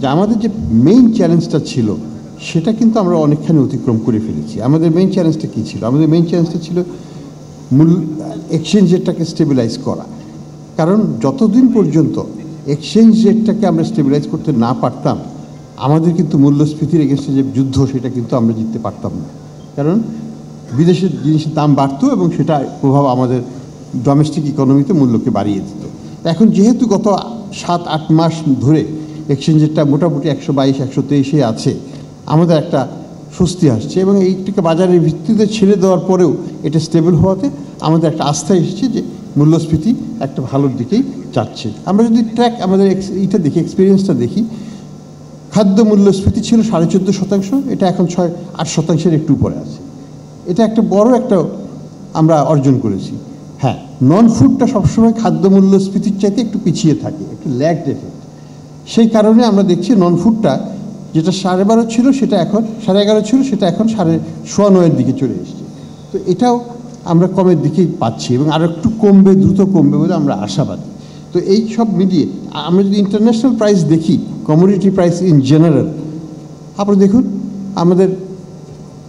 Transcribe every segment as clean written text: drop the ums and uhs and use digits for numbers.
যে আমাদের যে মেইন চ্যালেঞ্জটা ছিল সেটা কিন্তু আমরা অনেকখানি অতিক্রম করে ফেলেছি। আমাদের মেইন চ্যালেঞ্জটা কী ছিল? আমাদের মেইন চ্যালেঞ্জটা ছিল এক্সচেঞ্জ রেটটাকে স্টেবিলাইজ করা। কারণ যতদিন পর্যন্ত এক্সচেঞ্জ রেটটাকে আমরা স্টেবিলাইজ করতে না পারতাম, আমাদের কিন্তু মূল্যস্ফীতির এগেনস্টে যে যুদ্ধ সেটা কিন্তু আমরা জিততে পারতাম না। কারণ বিদেশের জিনিসের দাম বাড়তো এবং সেটা প্রভাব আমাদের ডোমেস্টিক ইকোনমিতে মূল্যকে বাড়িয়ে দিত। এখন যেহেতু গত 7-8 মাস ধরে এক্সচেঞ্জ রেটটা মোটামুটি 122-123 আছে, আমাদের একটা স্বস্তি আসছে এবং এইটাকে বাজারের ভিত্তিতে ছেড়ে দেওয়ার পরেও এটা স্টেবল হওয়াতে আমাদের একটা আস্থা এসেছে যে মূল্যস্ফীতি একটা ভালোর দিকেই যাচ্ছে। আমরা যদি আমাদের এইটা দেখি, এক্সপিরিয়েন্সটা দেখি, খাদ্য মূল্যস্ফীতি ছিল 14.5%, এটা এখন 8%-এর একটু উপরে আছে। এটা একটা বড় একটা আমরা অর্জন করেছি। হ্যাঁ, নন ফুডটা সবসময় খাদ্য মূল্যস্ফীতির চাইতে একটু পিছিয়ে থাকে, একটু ল্যাগড এফেক্ট। সেই কারণে আমরা দেখছি নন ফুডটা যেটা 12.5 ছিল সেটা এখন 11.5 ছিল, সেটা এখন 9.25-এর দিকে চলে এসছে। তো এটাও আমরা কমের দিকেই পাচ্ছি এবং আরও একটু কমবে, দ্রুত কমবে বলে আমরা আশাবাদী। তো এই সব মিলিয়ে আমরা যদি ইন্টারন্যাশনাল প্রাইস দেখি, কমোডিটি প্রাইস ইন জেনারেল, আপনি দেখুন আমাদের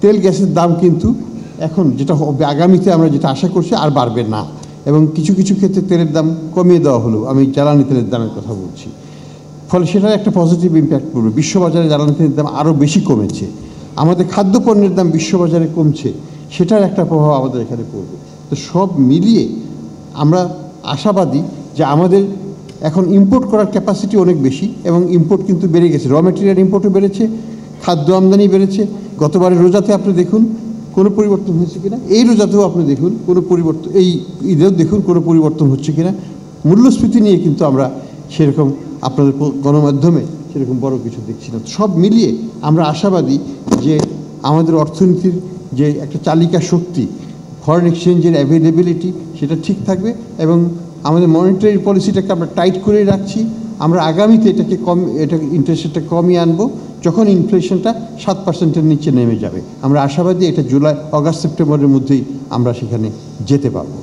তেল গ্যাসের দাম কিন্তু এখন যেটা হবে আগামীতে আমরা যেটা আশা করছি আর বাড়বে না, এবং কিছু কিছু ক্ষেত্রে তেলের দাম কমিয়ে দেওয়া হলো, আমি জ্বালানি তেলের দামের কথা বলছি। ফলে সেটার একটা পজিটিভ ইম্প্যাক্ট পড়বে। বিশ্ববাজারে জ্বালানি তেলের দাম আরও বেশি কমেছে, আমাদের খাদ্যপণ্যের দাম বিশ্ববাজারে কমছে, সেটার একটা প্রভাব আমাদের এখানে পড়বে। তো সব মিলিয়ে আমরা আশাবাদী যে আমাদের এখন ইম্পোর্ট করার ক্যাপাসিটি অনেক বেশি এবং ইম্পোর্ট কিন্তু বেড়ে গেছে। র মেটেরিয়াল ইম্পোর্টও বেড়েছে, খাদ্য আমদানি বেড়েছে। গতবারের রোজাতে আপনি দেখুন কোনো পরিবর্তন হয়েছে কিনা, এই রোজাতেও আপনি দেখুন কোনো পরিবর্তন, এই ঈদেও দেখুন কোনো পরিবর্তন হচ্ছে কিনা। মূল্যস্ফীতি নিয়ে কিন্তু আমরা সেরকম আপনাদের গণমাধ্যমে সেরকম বড় কিছু দেখছি না। সব মিলিয়ে আমরা আশাবাদী যে আমাদের অর্থনীতির যে একটা চালিকা শক্তি, ফরেন এক্সচেঞ্জের অ্যাভেলেবিলিটি, সেটা ঠিক থাকবে এবং আমাদের মনিটারি পলিসিটাকে আমরা টাইট করে রাখছি। আমরা আগামীতে এটা ইন্টারেস্ট রেটটা কমিয়ে আনবো যখন ইনফ্লেশনটা 7%-এর নিচে নেমে যাবে। আমরা আশাবাদী এটা জুলাই, অগাস্ট, সেপ্টেম্বরের মধ্যেই আমরা সেখানে যেতে পারবো।